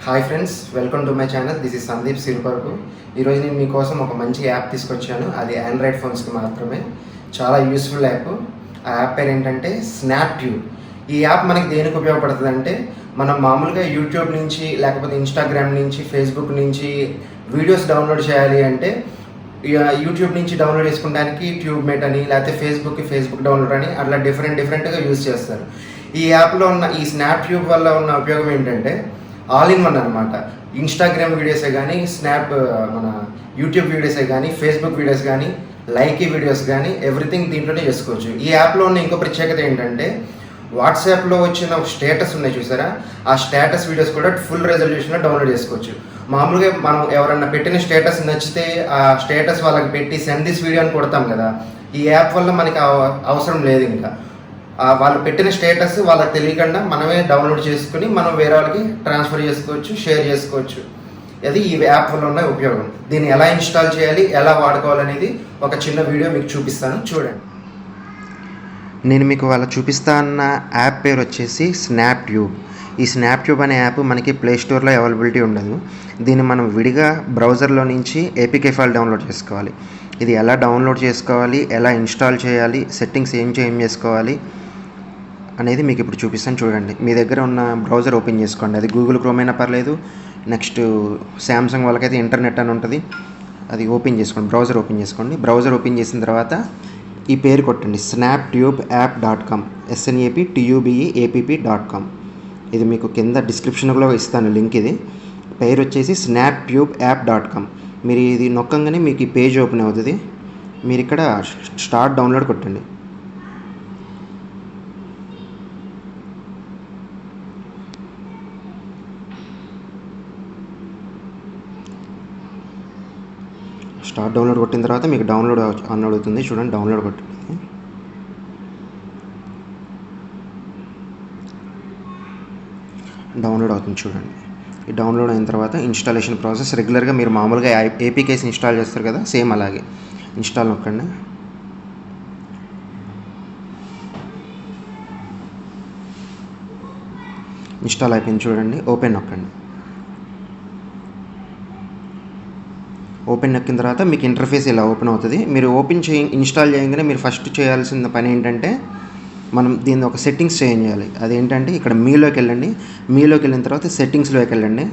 Hi friends, welcome to my channel. This is Sandeep siripurapu. ఈరోజు నేను మీకోసం ఒక మంచి యాప్ తీసుకొచ్చాను. అది ఆండ్రాయిడ్ ఫోన్స్కి మాత్రమే. చాలా యూస్ఫుల్ యాప్. ఆ యాప్ పేరు ఏంటంటే స్నాప్ట్యూబ్. ఈ యాప్ మనకి దేనికి ఉపయోగపడుతుంది అంటే, మనం మామూలుగా యూట్యూబ్ నుంచి లేకపోతే ఇన్స్టాగ్రామ్ నుంచి ఫేస్బుక్ నుంచి వీడియోస్ డౌన్లోడ్ చేయాలి అంటే యూట్యూబ్ నుంచి డౌన్లోడ్ చేసుకోవడానికి ట్యూబ్ మేట్ అని, లేకపోతే ఫేస్బుక్ డౌన్లోడ్ అని అట్లా డిఫరెంట్గా యూజ్ చేస్తారు. ఈ యాప్లో ఉన్న ఈ స్నాప్ట్యూబ్ వల్ల ఉన్న ఉపయోగం ఏంటంటే ఆల్ ఇన్ వన్ అనమాట. ఇన్స్టాగ్రామ్ వీడియోసే కానీ, మన యూట్యూబ్ వీడియోసే కానీ, ఫేస్బుక్ వీడియోస్ కానీ, లైక్ వీడియోస్ కానీ ఎవ్రీథింగ్ దీంట్లోనే చేసుకోవచ్చు. ఈ యాప్లో ఉన్న ఇంకో ప్రత్యేకత ఏంటంటే, వాట్సాప్లో వచ్చిన ఒక స్టేటస్ ఉన్నాయి చూసారా, ఆ స్టేటస్ వీడియోస్ కూడా ఫుల్ రెజల్యూషన్లో డౌన్లోడ్ చేసుకోవచ్చు. మామూలుగా మనం ఎవరన్నా పెట్టిన స్టేటస్ నచ్చితే ఆ స్టేటస్ వాళ్ళకి పెట్టి సెండ్ దిస్ వీడియో అని కొడతాం కదా. ఈ యాప్ వల్ల మనకి అవసరం లేదు. ఇంకా వాళ్ళు పెట్టిన స్టేటస్ వాళ్ళకి తెలియకుండా మనమే డౌన్లోడ్ చేసుకుని మనం వేరే వాళ్ళకి ట్రాన్స్ఫర్ చేసుకోవచ్చు, షేర్ చేసుకోవచ్చు. అది ఈ యాప్ వల్ల ఉన్న ఉపయోగం. దీన్ని ఎలా ఇన్స్టాల్ చేయాలి, ఎలా వాడుకోవాలనేది ఒక చిన్న వీడియో మీకు చూపిస్తాను, చూడండి. నేను మీకు వాళ్ళ చూపిస్తా అన్న యాప్ పేరు వచ్చేసి స్నాప్ట్యూబ్. ఈ స్నాప్ట్యూబ్ అనే యాప్ మనకి ప్లే స్టోర్లో అవైలబిలిటీ ఉండదు. దీన్ని మనం విడిగా బ్రౌజర్లో నుంచి ఏపీకే ఫైల్ డౌన్లోడ్ చేసుకోవాలి. ఇది ఎలా డౌన్లోడ్ చేసుకోవాలి, ఎలా ఇన్స్టాల్ చేయాలి, సెట్టింగ్స్ ఏం చేసుకోవాలి అనేది మీకు ఇప్పుడు చూపిస్తాను, చూడండి. మీ దగ్గర ఉన్న బ్రౌజర్ ఓపెన్ చేసుకోండి. అది గూగుల్ క్రోమ్ అయినా పర్లేదు. నెక్స్ట్ శాంసంగ్ వాళ్ళకైతే ఇంటర్నెట్ అని ఉంటుంది, అది ఓపెన్ చేసుకోండి. బ్రౌజర్ ఓపెన్ చేసుకోండి. బ్రౌజర్ ఓపెన్ చేసిన తర్వాత ఈ పేరు కొట్టండి, snaptubeapp.com, snaptubeapp.com. ఇది మీకు కింద డిస్క్రిప్షన్లో ఇస్తాను లింక్. ఇది పేరు వచ్చేసి snaptubeapp.com. మీరు ఇది నొక్కంగానే మీకు ఈ పేజ్ ఓపెన్ అవుతుంది. మీరు ఇక్కడ స్టార్ట్ డౌన్లోడ్ కొట్టండి. స్టార్ట్ డౌన్లోడ్ కొట్టిన తర్వాత మీకు డౌన్లోడ్ అని అడుగుతుంది, చూడండి. డౌన్లోడ్ కొట్టండి. డౌన్లోడ్ అవుతుంది, చూడండి. ఈ డౌన్లోడ్ అయిన తర్వాత ఇన్స్టాలేషన్ ప్రాసెస్ రెగ్యులర్గా మీరు మామూలుగా ఏపీకేస్ ఇన్స్టాల్ చేస్తారు కదా, సేమ్ అలాగే ఇన్స్టాల్ నొక్కండి. ఇన్స్టాల్ అయిపోయింది, చూడండి. ఓపెన్ నొక్కండి. ఓపెన్ నొక్కిన తర్వాత మీకు ఇంటర్ఫేస్ ఇలా ఓపెన్ అవుతుంది. మీరు ఇన్స్టాల్ చేయగానే మీరు ఫస్ట్ చేయాల్సిన పని ఏంటంటే, మనం దీన్ని ఒక సెట్టింగ్స్ చేంజ్ చేయాలి. అదేంటంటే ఇక్కడ మీలోకి వెళ్ళండి. మీలోకి వెళ్ళిన తర్వాత సెట్టింగ్స్లోకి వెళ్ళండి.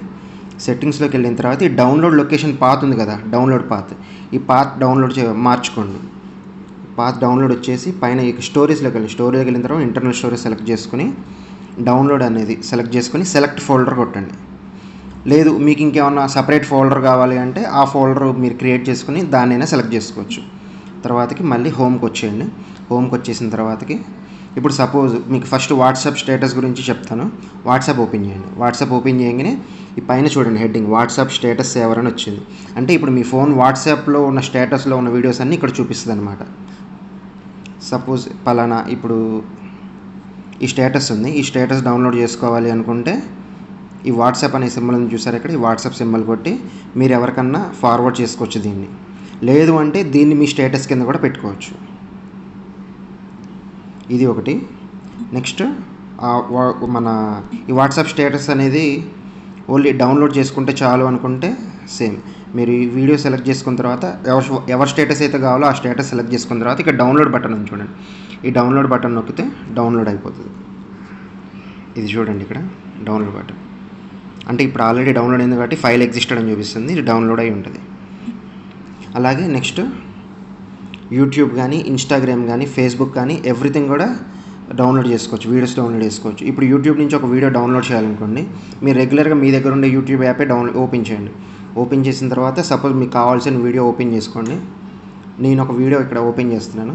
సెట్టింగ్స్లోకి వెళ్ళిన తర్వాత ఈ డౌన్లోడ్ లొకేషన్ పాత్ ఉంది కదా, డౌన్లోడ్ పాత్, ఈ పాత్ డౌన్లోడ్ మార్చుకోండి. పాత్ డౌన్లోడ్ వచ్చేసి పైన ఈ స్టోరేజ్లోకి వెళ్ళండి. స్టోరేజ్కి వెళ్ళిన తర్వాత ఇంటర్నల్ స్టోరేజ్ సెలెక్ట్ చేసుకుని డౌన్లోడ్ అనేది సెలెక్ట్ చేసుకుని సెలెక్ట్ ఫోల్డర్ కొట్టండి. లేదు మీకు ఇంకేమన్నా సపరేట్ ఫోల్డర్ కావాలి అంటే ఆ ఫోల్డర్ మీరు క్రియేట్ చేసుకుని దాన్నైనా సెలెక్ట్ చేసుకోవచ్చు. తర్వాతకి మళ్ళీ హోమ్కి వచ్చేయండి. హోమ్కి వచ్చేసిన తర్వాతకి ఇప్పుడు సపోజ్ మీకు ఫస్ట్ వాట్సాప్ స్టేటస్ గురించి చెప్తాను. వాట్సాప్ ఓపెన్ చేయండి. వాట్సాప్ ఓపెన్ చేయగానే ఈ పైన చూడండి హెడ్డింగ్ వాట్సాప్ స్టేటస్ సేవర్ అని వచ్చింది. అంటే ఇప్పుడు మీ ఫోన్ వాట్సాప్లో ఉన్న స్టేటస్లో ఉన్న వీడియోస్ అన్నీ ఇక్కడ చూపిస్తుంది అనమాట. సపోజ్ పలానా ఇప్పుడు ఈ స్టేటస్ ఉంది, ఈ స్టేటస్ డౌన్లోడ్ చేసుకోవాలి అనుకుంటే ఈ వాట్సాప్ అనే సింబల్ చూసారు ఇక్కడ, ఈ వాట్సాప్ సింబల్ కొట్టి మీరు ఎవరికన్నా ఫార్వర్డ్ చేసుకోవచ్చు దీన్ని. లేదు అంటే దీన్ని మీ స్టేటస్ కింద కూడా పెట్టుకోవచ్చు. ఇది ఒకటి. నెక్స్ట్ మన ఈ వాట్సాప్ స్టేటస్ అనేది ఓన్లీ డౌన్లోడ్ చేసుకుంటే చాలు అనుకుంటే సేమ్ మీరు ఈ వీడియో సెలెక్ట్ చేసుకున్న తర్వాత ఎవరి స్టేటస్ అయితే కావాలో ఆ స్టేటస్ సెలెక్ట్ చేసుకున్న తర్వాత ఇక్కడ డౌన్లోడ్ బటన్ ఉంది చూడండి. ఈ డౌన్లోడ్ బటన్ నొక్కితే డౌన్లోడ్ అయిపోతుంది. ఇది చూడండి ఇక్కడ డౌన్లోడ్ బటన్ అంటే ఇప్పుడు ఆల్రెడీ డౌన్లోడ్ అయింది కాబట్టి ఫైల్ ఎగ్జిస్టెడ్ అని చూపిస్తుంది. ఇది డౌన్లోడ్ అయి ఉంటుంది. అలాగే నెక్స్ట్ యూట్యూబ్ కానీ, ఇన్స్టాగ్రామ్ కానీ, ఫేస్బుక్ కానీ ఎవ్రీథింగ్ కూడా డౌన్లోడ్ చేసుకోవచ్చు, వీడియోస్ డౌన్లోడ్ చేసుకోవచ్చు. ఇప్పుడు యూట్యూబ్ నుంచి ఒక వీడియో డౌన్లోడ్ చేయాలనుకోండి, మీరు రెగ్యులర్గా మీ దగ్గర ఉండే యూట్యూబ్ యాపే ఓపెన్ చేయండి. ఓపెన్ చేసిన తర్వాత సపోజ్ మీకు కావాల్సిన వీడియో ఓపెన్ చేసుకోండి. నేను ఒక వీడియో ఇక్కడ ఓపెన్ చేస్తున్నాను.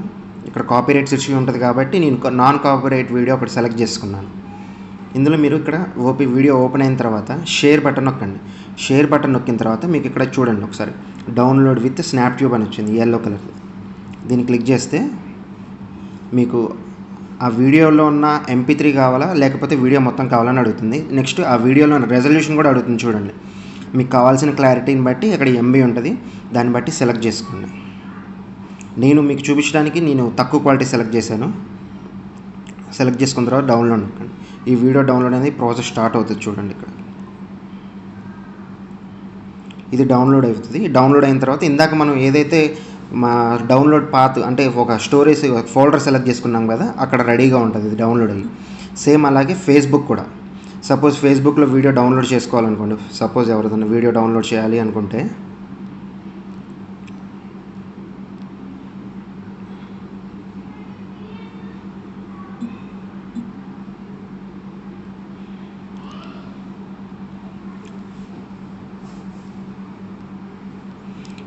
ఇక్కడ కాపీరైట్స్ ఇష్యూ ఉంటుంది కాబట్టి నేను నాన్ కాపీరైట్ వీడియో ఒకటి సెలెక్ట్ చేసుకున్నాను. ఇందులో మీరు ఇక్కడ వీడియో ఓపెన్ అయిన తర్వాత షేర్ బటన్ నొక్కండి. షేర్ బటన్ నొక్కిన తర్వాత మీకు ఇక్కడ చూడండి ఒకసారి డౌన్లోడ్ విత్ స్నాప్ట్యూబ్ అని వచ్చింది ఎల్లో కలర్. దీన్ని క్లిక్ చేస్తే మీకు ఆ వీడియోలో ఉన్న MP3 కావాలా లేకపోతే వీడియో మొత్తం కావాలని అడుగుతుంది. నెక్స్ట్ ఆ వీడియోలో రెజల్యూషన్ కూడా అడుగుతుంది, చూడండి. మీకు కావాల్సిన క్లారిటీని బట్టి అక్కడ MB ఉంటుంది, దాన్ని బట్టి సెలెక్ట్ చేసుకోండి. నేను మీకు చూపించడానికి తక్కువ క్వాలిటీ సెలెక్ట్ చేశాను. సెలెక్ట్ చేసుకున్న తర్వాత డౌన్లోడ్ నొక్కండి. ఈ వీడియో డౌన్లోడ్ అనేది ప్రాసెస్ స్టార్ట్ అవుతుంది, చూడండి. ఇక్కడ ఇది డౌన్లోడ్ అవుతుంది. డౌన్లోడ్ అయిన తర్వాత ఇందాక మనం ఏదైతే మా డౌన్లోడ్ పాత్ అంటే ఒక స్టోరేజ్ ఫోల్డర్ సెలెక్ట్ చేసుకున్నాం కదా, అక్కడ రెడీగా ఉంటుంది ఇది డౌన్లోడ్ అయ్యి. సేమ్ అలాగే ఫేస్బుక్ కూడా. సపోజ్ ఫేస్బుక్లో వీడియో డౌన్లోడ్ చేసుకోవాలనుకోండి, సపోజ్ ఎవరిదైనా వీడియో డౌన్లోడ్ చేయాలి అనుకుంటే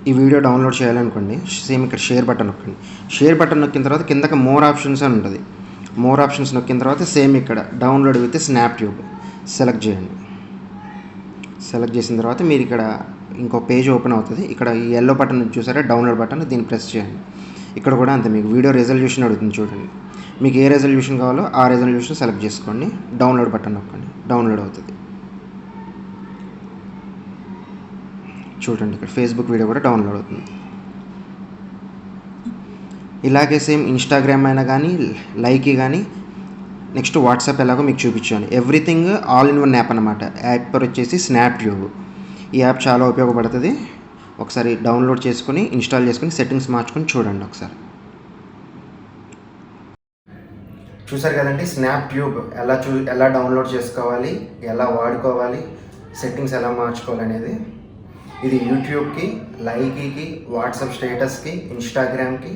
ఈ వీడియో డౌన్లోడ్ చేయాలనుకోండి, సేమ్ ఇక్కడ షేర్ బటన్ నొక్కండి. షేర్ బటన్ నొక్కిన తర్వాత కిందకి మోర్ ఆప్షన్స్ అని ఉంటుంది. మోర్ ఆప్షన్స్ నొక్కిన తర్వాత సేమ్ ఇక్కడ డౌన్లోడ్ విత్ స్నాప్ట్యూబ్ సెలెక్ట్ చేయండి. సెలెక్ట్ చేసిన తర్వాత మీరు ఇక్కడ ఇంకో పేజ్ ఓపెన్ అవుతుంది. ఇక్కడ ఈ ఎల్లో బటన్ చూసారా, డౌన్లోడ్ బటన్, దీన్ని ప్రెస్ చేయండి. ఇక్కడ కూడా అంతే, మీకు వీడియో రెజల్యూషన్ అడుగుతుంది చూడండి. మీకు ఏ రెజల్యూషన్ కావాలో ఆ రెజల్యూషన్ సెలెక్ట్ చేసుకోండి. డౌన్లోడ్ బటన్ నొక్కండి, డౌన్లోడ్ అవుతుంది. చూడండి ఇక్కడ ఫేస్బుక్ వీడియో కూడా డౌన్లోడ్ అవుతుంది. ఇలాగే సేమ్ ఇన్స్టాగ్రామ్ అయినా కానీ, లైక్ కానీ, నెక్స్ట్ వాట్సాప్ ఎలాగో మీకు చూపించాను. Everything all in one app అనమాట. యాప్ పేరు వచ్చేసి స్నాప్ట్యూబ్. ఈ యాప్ చాలా ఉపయోగపడుతుంది. ఒకసారి డౌన్లోడ్ చేసుకొని ఇన్స్టాల్ చేసుకొని సెట్టింగ్స్ మార్చుకొని చూడండి ఒకసారి. చూసారు కదండి స్నాప్ట్యూబ్ ఎలా డౌన్లోడ్ చేసుకోవాలి, ఎలా వాడుకోవాలి, సెట్టింగ్స్ ఎలా మార్చుకోవాలి అనేది. ఇది యూట్యూబ్కి, లైక్కి, వాట్సాప్ స్టేటస్కి, ఇన్స్టాగ్రామ్కి,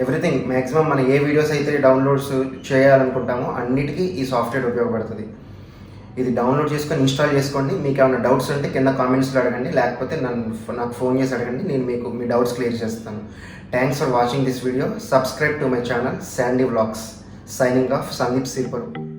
ఎవ్రీథింగ్ మ్యాక్సిమం మనం ఏ వీడియోస్ అయితే డౌన్లోడ్స్ చేయాలనుకుంటామో అన్నిటికీ ఈ సాఫ్ట్వేర్ ఉపయోగపడుతుంది. ఇది డౌన్లోడ్ చేసుకొని ఇన్స్టాల్ చేసుకోండి. మీకు ఏమైనా డౌట్స్ ఉంటే కింద కామెంట్స్లో అడగండి, లేకపోతే నాకు ఫోన్ చేసి అడగండి, నేను మీకు మీ డౌట్స్ క్లియర్ చేస్తాను. Thanks for watching this video. Subscribe to my channel Sandy vlogs. Signing off Sandeep Siripurapu.